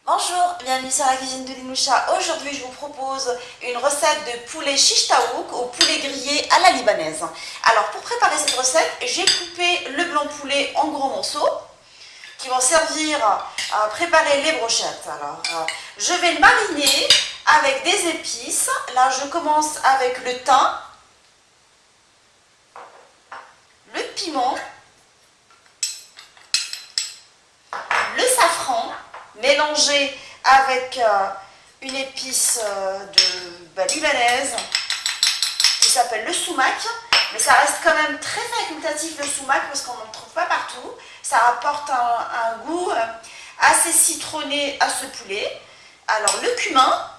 Bonjour, bienvenue sur la cuisine de Linoucha. Aujourd'hui, je vous propose une recette de poulet shish taouk au poulet grillé à la libanaise. Alors, pour préparer cette recette, j'ai coupé le blanc de poulet en gros morceaux qui vont servir à préparer les brochettes. Alors, je vais le mariner avec des épices. Là, je commence avec le thym, le piment, le safran, mélangé avec une épice libanaise qui s'appelle le soumac, mais ça reste quand même très facultatif le soumac parce qu'on n'en trouve pas partout. Ça apporte un goût assez citronné à ce poulet. Alors le cumin,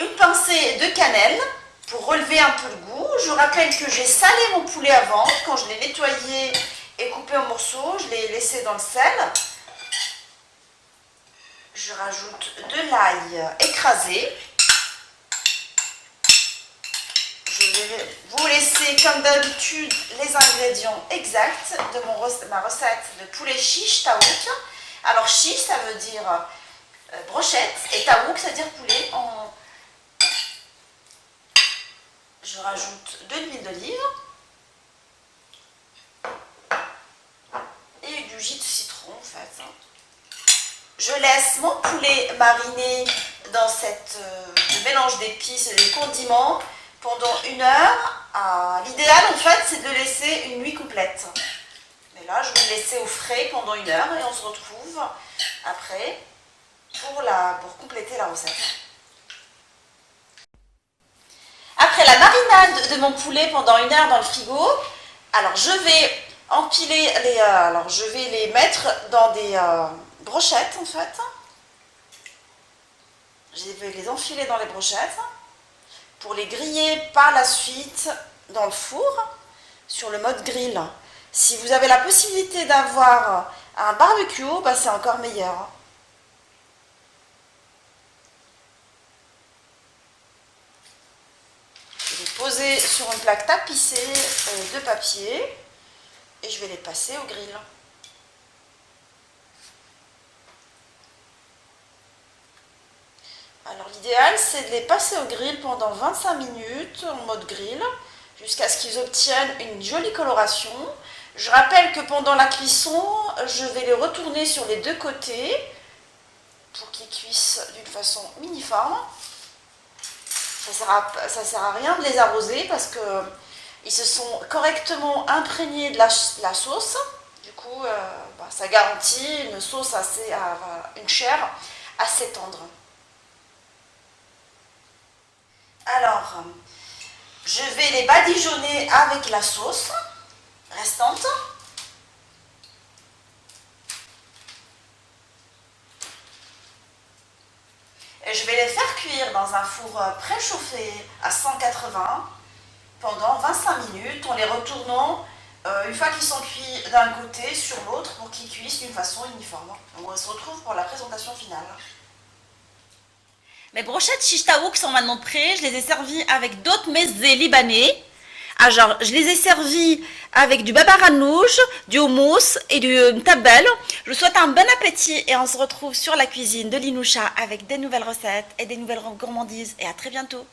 une pincée de cannelle pour relever un peu le goût. Je vous rappelle que j'ai salé mon poulet avant, quand je l'ai nettoyé et coupé en morceaux, je l'ai laissé dans le sel. Je rajoute de l'ail écrasé. Je vais vous laisser comme d'habitude les ingrédients exacts de ma recette de poulet shish taouk. Alors shish ça veut dire brochette et taouk ça veut dire poulet. Je rajoute de l'huile d'olive et du jus de citron en fait. Je laisse mon poulet mariner dans cette mélange d'épices et de condiments pendant 1 heure. L'idéal en fait c'est de laisser une nuit complète. Mais là je vais le laisser au frais pendant 1 heure et on se retrouve après pour compléter la recette. Après la marinade de mon poulet pendant 1 heure dans le frigo, alors je vais empiler je vais les mettre dans des brochettes en fait. Je vais les enfiler dans les brochettes pour les griller par la suite dans le four sur le mode grill. Si vous avez la possibilité d'avoir un barbecue, c'est encore meilleur. Je vais les poser sur une plaque tapissée de papier et je vais les passer au grill. Alors l'idéal c'est de les passer au grill pendant 25 minutes en mode grill jusqu'à ce qu'ils obtiennent une jolie coloration. Je rappelle que pendant la cuisson, je vais les retourner sur les 2 côtés pour qu'ils cuisent d'une façon uniforme. Ça sert à rien de les arroser parce qu'ils se sont correctement imprégnés de la sauce. Du coup, ça garantit une sauce une chair assez tendre. Alors, je vais les badigeonner avec la sauce restante. Et je vais les faire cuire dans un four préchauffé à 180 pendant 25 minutes en les retournant une fois qu'ils sont cuits d'un côté sur l'autre pour qu'ils cuisent d'une façon uniforme. Donc on se retrouve pour la présentation finale. Mes brochettes shish taouk sont maintenant prêtes. Je les ai servies avec d'autres mets libanais. Je les ai servis avec du babaranouj, du houmous et du tabel. Je vous souhaite un bon appétit et on se retrouve sur la cuisine de Linoucha avec des nouvelles recettes et des nouvelles gourmandises. Et à très bientôt.